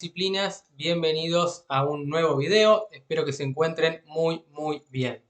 disciplinas, bienvenidos a un nuevo video, espero que se encuentren muy bien.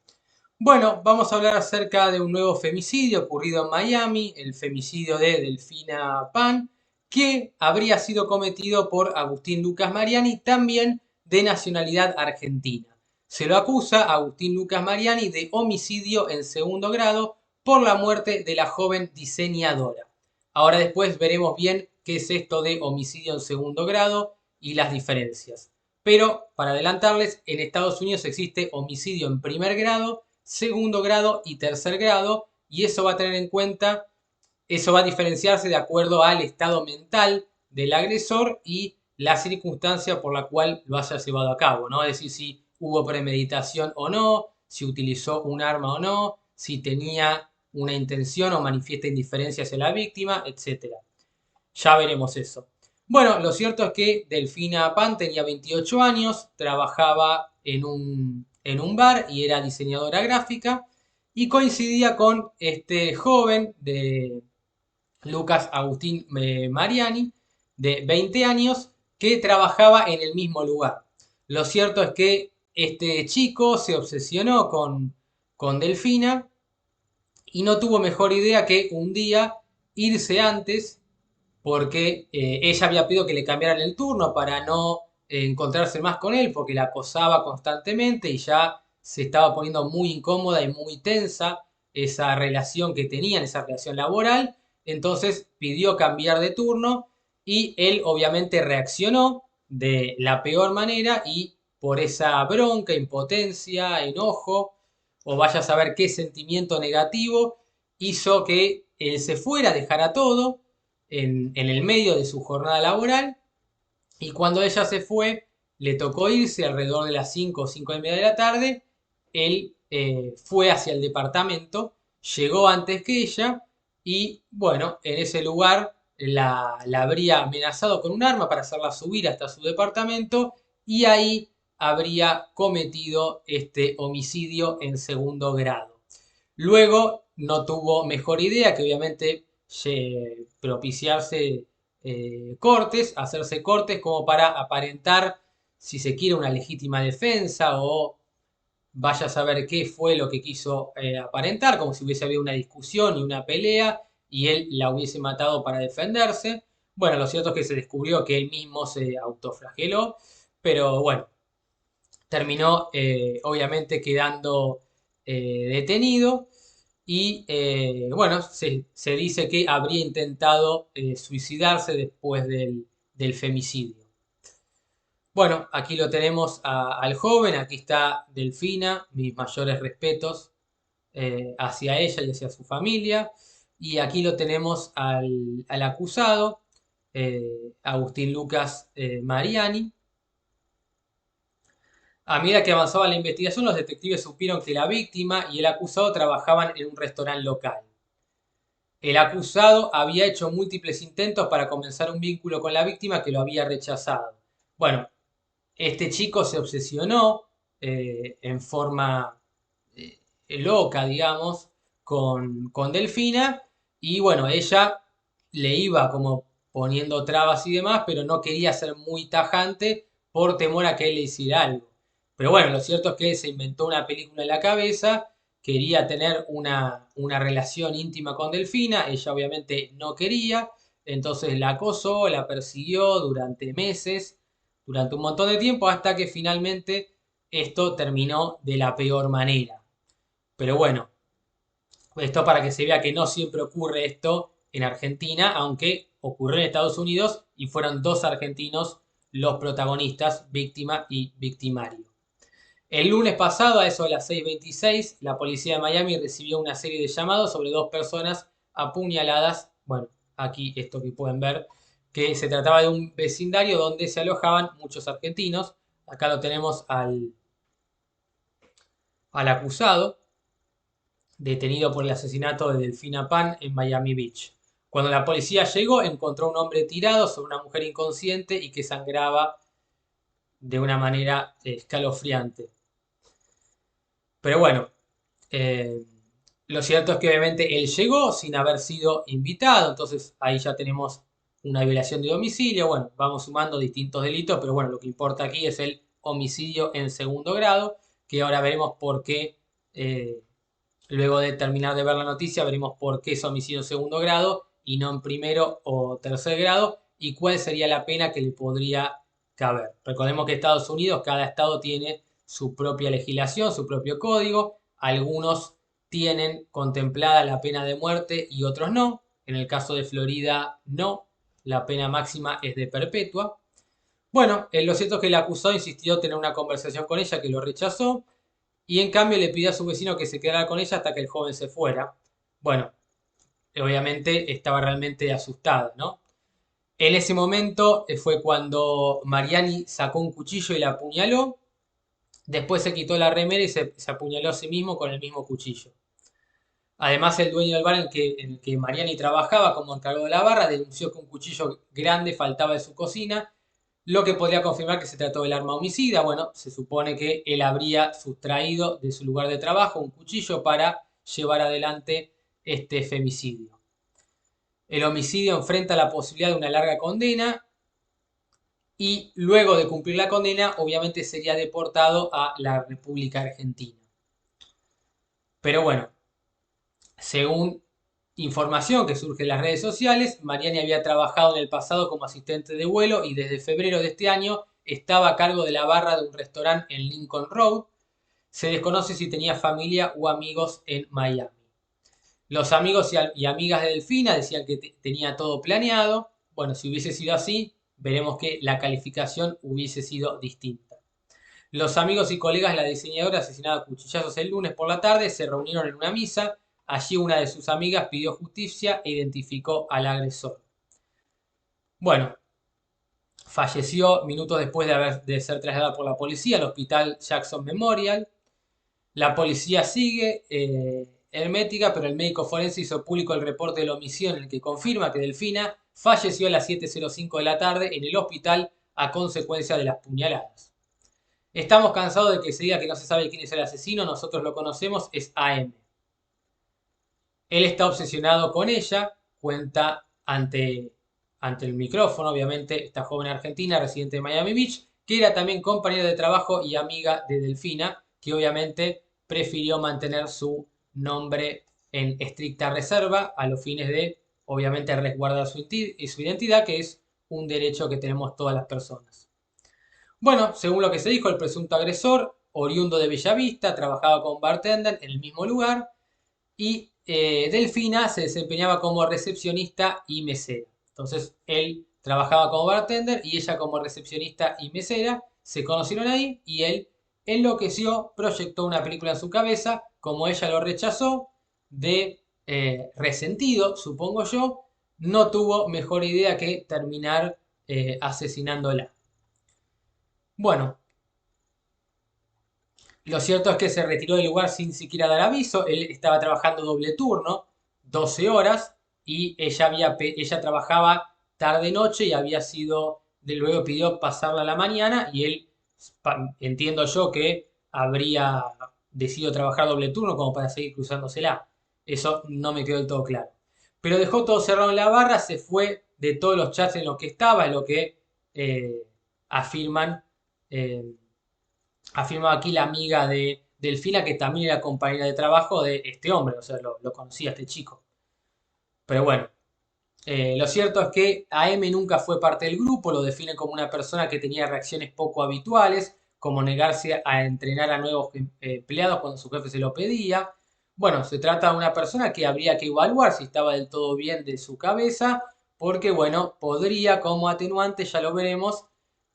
Bueno, vamos a hablar acerca de un nuevo femicidio ocurrido en Miami, el femicidio de Delfina Pan, que habría sido cometido por Agustín Lucas Mariani, también de nacionalidad argentina. Se lo acusa a Agustín Lucas Mariani de homicidio en segundo grado por la muerte de la joven diseñadora. Ahora después veremos bien qué es esto de homicidio en segundo grado y las diferencias. Pero, para adelantarles, en Estados Unidos existe homicidio en primer grado, segundo grado y tercer grado, y eso va a tener en cuenta, eso va a diferenciarse de acuerdo al estado mental del agresor y la circunstancia por la cual lo haya llevado a cabo, ¿no? Es decir, si hubo premeditación o no, si utilizó un arma o no, si tenía una intención o manifiesta indiferencia hacia la víctima, etcétera. Ya veremos eso. Bueno, lo cierto es que Delfina Pan tenía 28 años, trabajaba en un bar y era diseñadora gráfica y coincidía con este joven de Lucas Agustín Mariani, de 20 años, que trabajaba en el mismo lugar. Lo cierto es que este chico se obsesionó con Delfina y no tuvo mejor idea que un día irse antes porque ella había pedido que le cambiaran el turno para no encontrarse más con él, porque la acosaba constantemente y ya se estaba poniendo muy incómoda y muy tensa esa relación que tenían, esa relación laboral. Entonces pidió cambiar de turno y él obviamente reaccionó de la peor manera y por esa bronca, impotencia, enojo, o vaya a saber qué sentimiento negativo, hizo que él se fuera, dejara todo en el medio de su jornada laboral y cuando ella se fue, le tocó irse alrededor de las 5 o 5 y media de la tarde, él fue hacia el departamento, llegó antes que ella y bueno, en ese lugar la habría amenazado con un arma para hacerla subir hasta su departamento y ahí habría cometido este homicidio en segundo grado. Luego no tuvo mejor idea que obviamente propiciarse cortes, hacerse cortes como para aparentar, si se quiere, una legítima defensa o vaya a saber qué fue lo que quiso aparentar, como si hubiese habido una discusión y una pelea y él la hubiese matado para defenderse. Bueno, lo cierto es que se descubrió que él mismo se autoflageló, pero bueno, terminó obviamente quedando detenido y bueno, se dice que habría intentado suicidarse después del femicidio. Bueno, aquí lo tenemos al joven, aquí está Delfina, mis mayores respetos hacia ella y hacia su familia. Y aquí lo tenemos al acusado, Agustín Lucas Mariani. A medida que avanzaba la investigación, los detectives supieron que la víctima y el acusado trabajaban en un restaurante local. El acusado había hecho múltiples intentos para comenzar un vínculo con la víctima que lo había rechazado. Bueno, este chico se obsesionó en forma loca, digamos, con Delfina y bueno, ella le iba como poniendo trabas y demás, pero no quería ser muy tajante por temor a que él le hiciera algo. Pero bueno, lo cierto es que él se inventó una película en la cabeza, quería tener una relación íntima con Delfina, ella obviamente no quería, entonces la acosó, la persiguió durante meses, durante un montón de tiempo, hasta que finalmente esto terminó de la peor manera. Pero bueno, esto para que se vea que no siempre ocurre esto en Argentina, aunque ocurrió en Estados Unidos y fueron dos argentinos los protagonistas, víctima y victimario. El lunes pasado, a eso de las 6:26, la policía de Miami recibió una serie de llamados sobre dos personas apuñaladas. Bueno, aquí esto que pueden ver, que se trataba de un vecindario donde se alojaban muchos argentinos. Acá lo tenemos al acusado, detenido por el asesinato de Delfina Pan en Miami Beach. Cuando la policía llegó, encontró a un hombre tirado sobre una mujer inconsciente y que sangraba de una manera escalofriante. Pero bueno, eh, lo cierto es que obviamente él llegó sin haber sido invitado, entonces ahí ya tenemos una violación de domicilio. Bueno, vamos sumando distintos delitos, pero bueno, lo que importa aquí es el homicidio en segundo grado, que ahora veremos por qué, eh, luego de terminar de ver la noticia, veremos por qué es homicidio en segundo grado y no en primero o tercer grado y cuál sería la pena que le podría caber. Recordemos que Estados Unidos, cada estado tiene su propia legislación, su propio código. Algunos tienen contemplada la pena de muerte y otros no. En el caso de Florida, no. La pena máxima es de perpetua. Bueno, lo cierto es que el acusado insistió en tener una conversación con ella, que lo rechazó, y en cambio le pidió a su vecino que se quedara con ella hasta que el joven se fuera. Bueno, obviamente estaba realmente asustada, ¿no? En ese momento fue cuando Mariani sacó un cuchillo y la apuñaló. Después se quitó la remera y se apuñaló a sí mismo con el mismo cuchillo. Además, el dueño del bar en el que Mariani trabajaba como encargado de la barra denunció que un cuchillo grande faltaba de su cocina, lo que podría confirmar que se trató del arma homicida. Bueno, se supone que él habría sustraído de su lugar de trabajo un cuchillo para llevar adelante este femicidio. El homicidio enfrenta la posibilidad de una larga condena y luego de cumplir la condena, obviamente sería deportado a la República Argentina. Pero bueno, según información que surge en las redes sociales, Mariani había trabajado en el pasado como asistente de vuelo y desde febrero de este año estaba a cargo de la barra de un restaurante en Lincoln Road. Se desconoce si tenía familia o amigos en Miami. Los amigos y amigas de Delfina decían que tenía todo planeado. Bueno, si hubiese sido así, veremos que la calificación hubiese sido distinta. Los amigos y colegas de la diseñadora asesinada a cuchillazos el lunes por la tarde se reunieron en una misa. Allí una de sus amigas pidió justicia e identificó al agresor. Bueno, falleció minutos después de ser trasladada por la policía al hospital Jackson Memorial. La policía sigue hermética, pero el médico forense hizo público el reporte del homicidio en el que confirma que Delfina falleció a las 7:05 de la tarde en el hospital a consecuencia de las puñaladas. Estamos cansados de que se diga que no se sabe quién es el asesino, nosotros lo conocemos, es AM. Él está obsesionado con ella, cuenta ante el micrófono, obviamente, esta joven argentina residente de Miami Beach, que era también compañera de trabajo y amiga de Delfina, que obviamente prefirió mantener su nombre en estricta reserva a los fines de, obviamente, resguardar su identidad, que es un derecho que tenemos todas las personas. Bueno, según lo que se dijo, el presunto agresor, oriundo de Bellavista, trabajaba como bartender en el mismo lugar y Delfina se desempeñaba como recepcionista y mesera. Entonces él trabajaba como bartender y ella como recepcionista y mesera. Se conocieron ahí y él enloqueció, proyectó una película en su cabeza, como ella lo rechazó, de resentido, supongo yo, no tuvo mejor idea que terminar asesinándola. Bueno, lo cierto es que se retiró del lugar sin siquiera dar aviso. Él estaba trabajando doble turno, 12 horas, y ella trabajaba tarde-noche y había sido, de luego pidió pasarla a la mañana y él, entiendo yo que habría decidido trabajar doble turno como para seguir cruzándosela. Eso no me quedó del todo claro. Pero dejó todo cerrado en la barra, se fue de todos los chats en los que estaba, en lo que eh, afirman. eh, Afirmaba aquí la amiga de Delfina, que también era compañera de trabajo de este hombre, o sea, lo conocía este chico. Pero bueno, lo cierto es que AM nunca fue parte del grupo, lo define como una persona que tenía reacciones poco habituales, como negarse a entrenar a nuevos empleados cuando su jefe se lo pedía. Bueno, se trata de una persona que habría que evaluar si estaba del todo bien de su cabeza, porque bueno, podría como atenuante, ya lo veremos,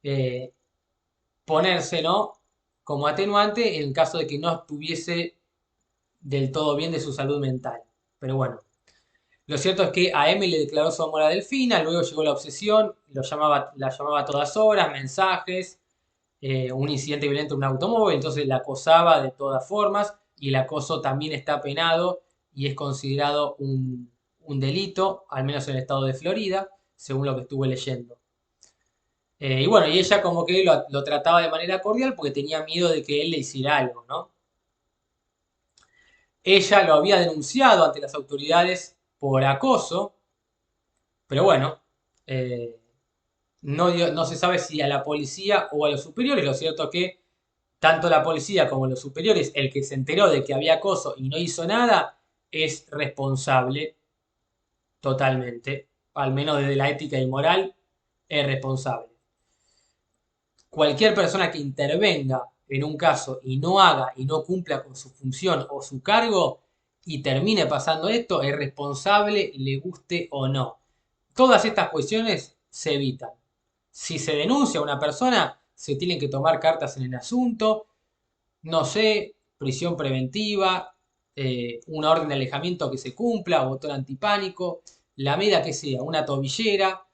eh, ponerse, ¿no? Como atenuante en caso de que no estuviese del todo bien de su salud mental. Pero bueno, lo cierto es que a M le declaró su amor a Delfina, luego llegó la obsesión, la llamaba a todas horas, mensajes, un incidente violento en un automóvil, entonces la acosaba de todas formas y el acoso también está penado y es considerado un delito, al menos en el estado de Florida, según lo que estuve leyendo. Y bueno, y ella como que lo trataba de manera cordial porque tenía miedo de que él le hiciera algo, ¿no? Ella lo había denunciado ante las autoridades por acoso, pero bueno, Eh, no se sabe si a la policía o a los superiores. Lo cierto es que tanto la policía como los superiores, el que se enteró de que había acoso y no hizo nada, es responsable totalmente. Al menos desde la ética y moral, es responsable. Cualquier persona que intervenga en un caso y no haga y no cumpla con su función o su cargo y termine pasando esto, es responsable, le guste o no. Todas estas cuestiones se evitan. Si se denuncia a una persona, se tienen que tomar cartas en el asunto, no sé, prisión preventiva, una orden de alejamiento que se cumpla, botón antipánico, la medida que sea, una tobillera,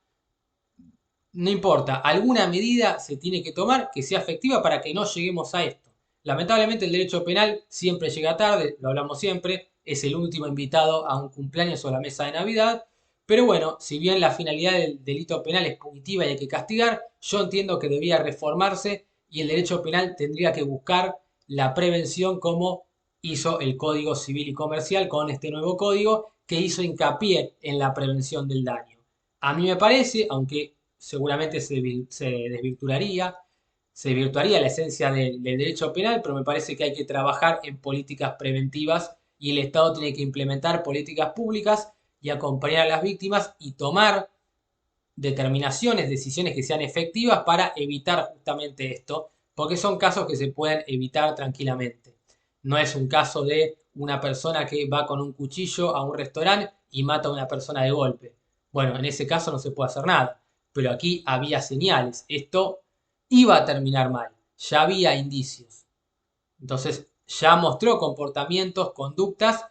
no importa, alguna medida se tiene que tomar que sea efectiva para que no lleguemos a esto. Lamentablemente el derecho penal siempre llega tarde, lo hablamos siempre, es el último invitado a un cumpleaños o a la mesa de Navidad, pero bueno, si bien la finalidad del delito penal es punitiva y hay que castigar, yo entiendo que debía reformarse y el derecho penal tendría que buscar la prevención como hizo el Código Civil y Comercial con este nuevo código que hizo hincapié en la prevención del daño. A mí me parece, aunque seguramente se desvirtuaría la esencia del derecho penal, pero me parece que hay que trabajar en políticas preventivas y el Estado tiene que implementar políticas públicas y acompañar a las víctimas y tomar determinaciones, decisiones que sean efectivas para evitar justamente esto, porque son casos que se pueden evitar tranquilamente. No es un caso de una persona que va con un cuchillo a un restaurante y mata a una persona de golpe. Bueno, en ese caso no se puede hacer nada, pero aquí había señales. Esto iba a terminar mal, ya había indicios. Entonces ya mostró comportamientos, conductas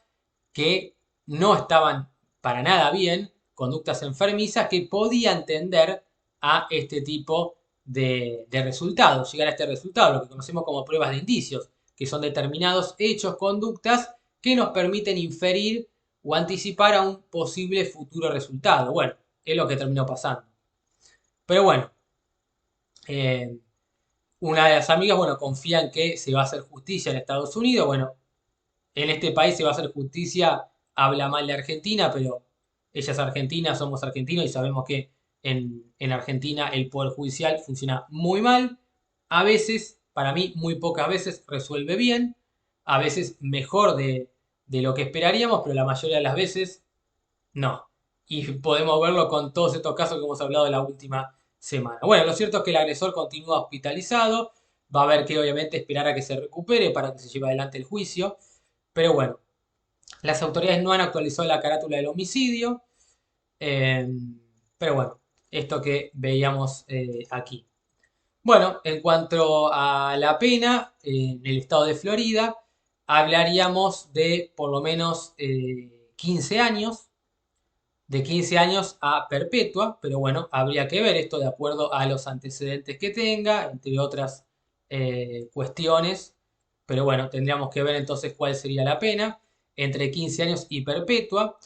que no estaban para nada bien, conductas enfermizas que podían tender a este tipo de resultados, llegar a este resultado, lo que conocemos como pruebas de indicios, que son determinados hechos, conductas que nos permiten inferir o anticipar a un posible futuro resultado. Bueno, es lo que terminó pasando. Pero bueno, eh, una de las amigas, bueno, confía en que se va a hacer justicia en Estados Unidos. Bueno, en este país se va a hacer justicia, habla mal de Argentina, pero ella es argentina, somos argentinos y sabemos que en Argentina el Poder Judicial funciona muy mal. A veces, para mí, muy pocas veces resuelve bien, a veces mejor de lo que esperaríamos, pero la mayoría de las veces no. Y podemos verlo con todos estos casos que hemos hablado de la última semana. Bueno, lo cierto es que el agresor continúa hospitalizado. Va a haber que obviamente esperar a que se recupere para que se lleve adelante el juicio. Pero bueno, las autoridades no han actualizado la carátula del homicidio. eh, pero bueno, esto que veíamos aquí. Bueno, en cuanto a la pena, en el estado de Florida, hablaríamos de por lo menos 15 años de 15 años a perpetua, pero bueno, habría que ver esto de acuerdo a los antecedentes que tenga, entre otras cuestiones, pero bueno, tendríamos que ver entonces cuál sería la pena, entre 15 años y perpetua.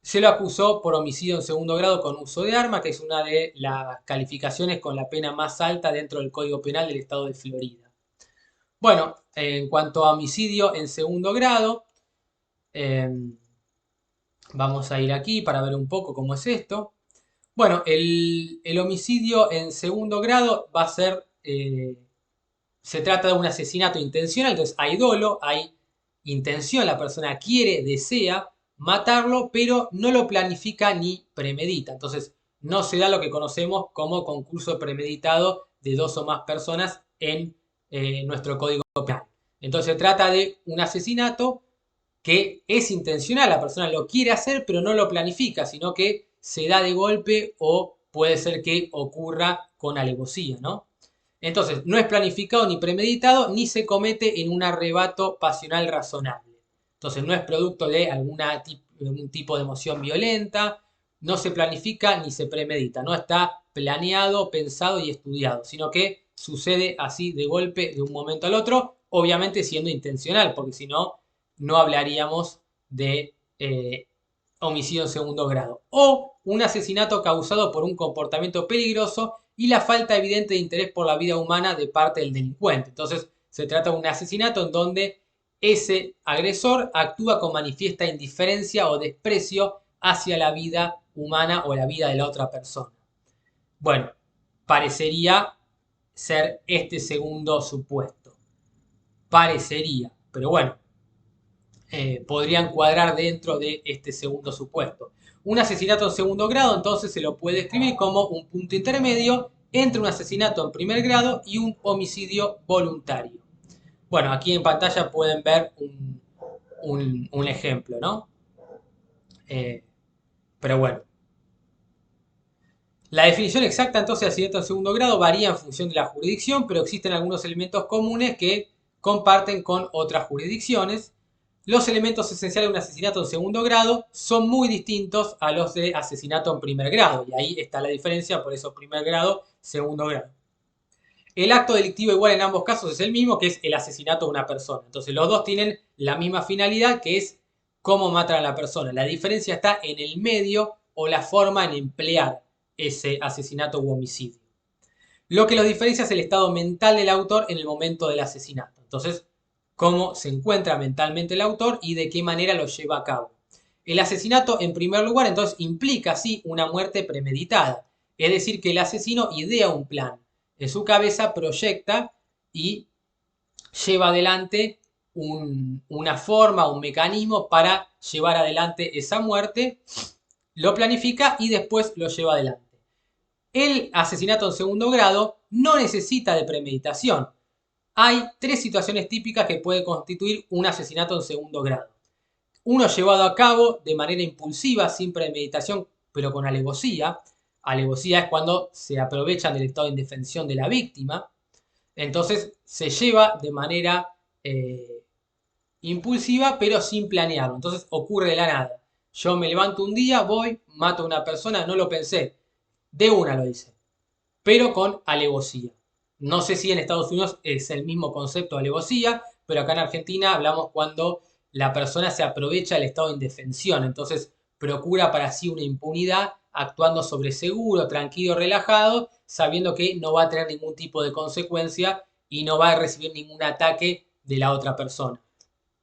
Se lo acusó por homicidio en segundo grado con uso de arma, que es una de las calificaciones con la pena más alta dentro del Código Penal del Estado de Florida. Bueno, en cuanto a homicidio en segundo grado, eh, vamos a ir aquí para ver un poco cómo es esto. Bueno, el homicidio en segundo grado va a ser, se trata de un asesinato intencional, entonces hay dolo, hay intención, la persona quiere, desea matarlo, pero no lo planifica ni premedita. Entonces no se da lo que conocemos como concurso premeditado de dos o más personas en nuestro código penal. Entonces se trata de un asesinato que es intencional, la persona lo quiere hacer, pero no lo planifica, sino que se da de golpe o puede ser que ocurra con alevosía, ¿no? Entonces, no es planificado ni premeditado, ni se comete en un arrebato pasional razonable. Entonces, no es producto de algún tipo de emoción violenta, no se planifica ni se premedita, no está planeado, pensado y estudiado, sino que sucede así de golpe de un momento al otro, obviamente siendo intencional, porque si no, no hablaríamos de homicidio en segundo grado. O un asesinato causado por un comportamiento peligroso y la falta evidente de interés por la vida humana de parte del delincuente. Entonces, se trata de un asesinato en donde ese agresor actúa con manifiesta indiferencia o desprecio hacia la vida humana o la vida de la otra persona. Bueno, parecería ser este segundo supuesto. Parecería, pero bueno, podrían cuadrar dentro de este segundo supuesto. Un asesinato en segundo grado entonces se lo puede describir como un punto intermedio entre un asesinato en primer grado y un homicidio voluntario. Bueno, aquí en pantalla pueden ver un ejemplo, ¿no? Eh, pero bueno, la definición exacta entonces de asesinato en segundo grado varía en función de la jurisdicción, pero existen algunos elementos comunes que comparten con otras jurisdicciones. Los elementos esenciales de un asesinato en segundo grado son muy distintos a los de asesinato en primer grado, y ahí está la diferencia, por eso primer grado, segundo grado. El acto delictivo igual en ambos casos es el mismo, que es el asesinato de una persona. Entonces los dos tienen la misma finalidad, que es cómo matan a la persona. La diferencia está en el medio o la forma en emplear ese asesinato u homicidio. Lo que los diferencia es el estado mental del autor en el momento del asesinato. Entonces, cómo se encuentra mentalmente el autor y de qué manera lo lleva a cabo. El asesinato, en primer lugar, entonces implica, sí, una muerte premeditada. Es decir, que el asesino idea un plan. En su cabeza proyecta y lleva adelante una forma, un mecanismo para llevar adelante esa muerte, lo planifica y después lo lleva adelante. El asesinato en segundo grado no necesita de premeditación. Hay tres situaciones típicas que puede constituir un asesinato en segundo grado. Uno llevado a cabo de manera impulsiva, sin premeditación, pero con alevosía. Alevosía es cuando se aprovechan del estado de indefensión de la víctima. Entonces se lleva de manera impulsiva, pero sin planearlo. Entonces ocurre de la nada. Yo me levanto un día, voy, mato a una persona, no lo pensé. De una lo hice, pero con alevosía. No sé si en Estados Unidos es el mismo concepto de alevosía, pero acá en Argentina hablamos cuando la persona se aprovecha del estado de indefensión, entonces procura para sí una impunidad, actuando sobre seguro, tranquilo, relajado, sabiendo que no va a tener ningún tipo de consecuencia y no va a recibir ningún ataque de la otra persona.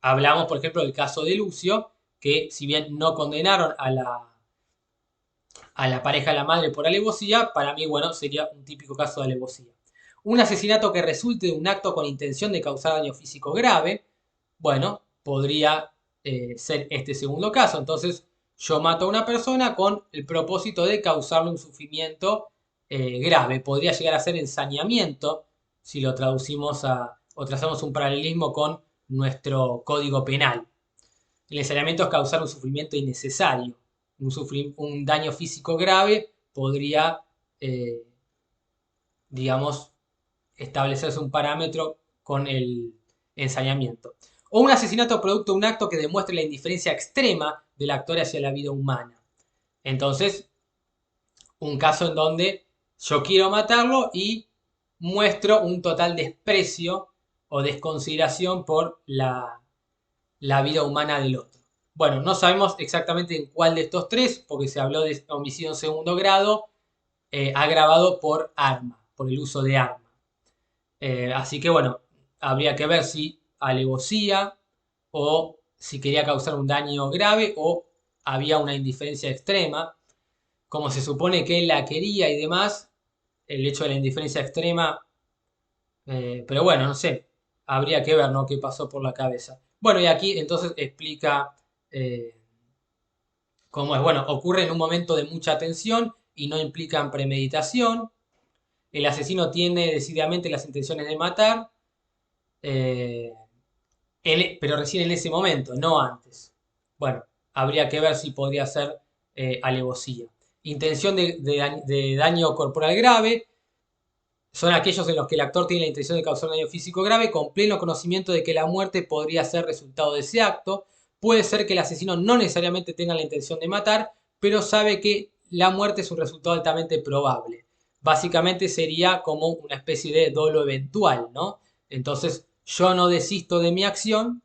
Hablamos, por ejemplo, del caso de Lucio, que si bien no condenaron a la pareja de la madre por alevosía, para mí, bueno, sería un típico caso de alevosía. Un asesinato que resulte de un acto con intención de causar daño físico grave, bueno, podría ser este segundo caso. Entonces, yo mato a una persona con el propósito de causarle un sufrimiento grave. Podría llegar a ser ensañamiento, si lo traducimos o trazamos un paralelismo con nuestro código penal. El ensañamiento es causar un sufrimiento innecesario. Un daño físico grave podría, eh, digamos, establecerse un parámetro con el ensañamiento. O un asesinato producto de un acto que demuestre la indiferencia extrema del actor hacia la vida humana. Entonces, un caso en donde yo quiero matarlo y muestro un total desprecio o desconsideración por la vida humana del otro. Bueno, no sabemos exactamente en cuál de estos tres, porque se habló de homicidio en segundo grado, agravado por arma, por el uso de arma. Así que bueno, habría que ver si alevosía o si quería causar un daño grave o había una indiferencia extrema. Como se supone que él la quería y demás, el hecho de la indiferencia extrema, pero bueno, no sé, habría que ver, ¿no?, qué pasó por la cabeza. Bueno, y aquí entonces explica eh, cómo es. Bueno, ocurre en un momento de mucha tensión y no implican premeditación. El asesino tiene decididamente las intenciones de matar, eh, pero recién en ese momento, no antes. Bueno, habría que ver si podría ser alevosía. Intención de daño corporal grave son aquellos en los que el actor tiene la intención de causar daño físico grave con pleno conocimiento de que la muerte podría ser resultado de ese acto. Puede ser que el asesino no necesariamente tenga la intención de matar, pero sabe que la muerte es un resultado altamente probable. Básicamente sería como una especie de dolo eventual, ¿no? Entonces, yo no desisto de mi acción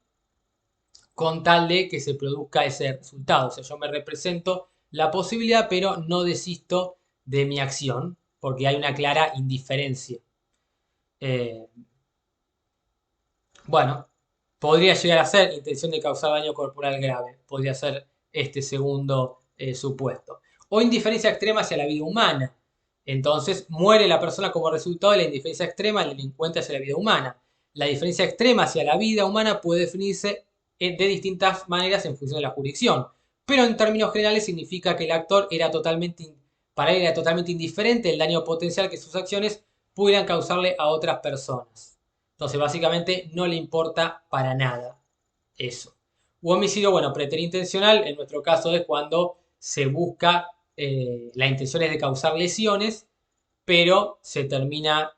con tal de que se produzca ese resultado. O sea, yo me represento la posibilidad, pero no desisto de mi acción, porque hay una clara indiferencia. Eh, bueno, podría llegar a ser intención de causar daño corporal grave, podría ser este segundo supuesto. O indiferencia extrema hacia la vida humana. Entonces muere la persona como resultado de la indiferencia extrema del delincuente hacia la vida humana. La diferencia extrema hacia la vida humana puede definirse de distintas maneras en función de la jurisdicción, pero en términos generales significa que el actor para él era totalmente indiferente el daño potencial que sus acciones pudieran causarle a otras personas. Entonces básicamente no le importa para nada eso. U homicidio, bueno, preterintencional, en nuestro caso es cuando se busca, la intención es de causar lesiones, pero se termina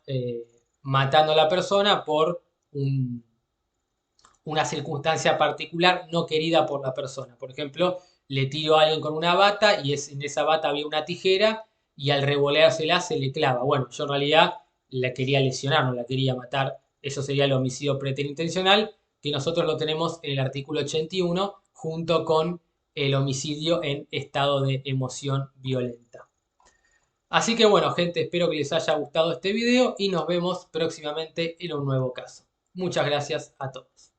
matando a la persona por un, una circunstancia particular no querida por la persona. Por ejemplo, le tiro a alguien con una bata y en esa bata había una tijera y al revoleársela se le clava. Bueno, yo en realidad la quería lesionar, no la quería matar. Eso sería el homicidio preterintencional, que nosotros lo tenemos en el artículo 81 junto con el homicidio en estado de emoción violenta. Así que bueno, gente, espero que les haya gustado este video y nos vemos próximamente en un nuevo caso. Muchas gracias a todos.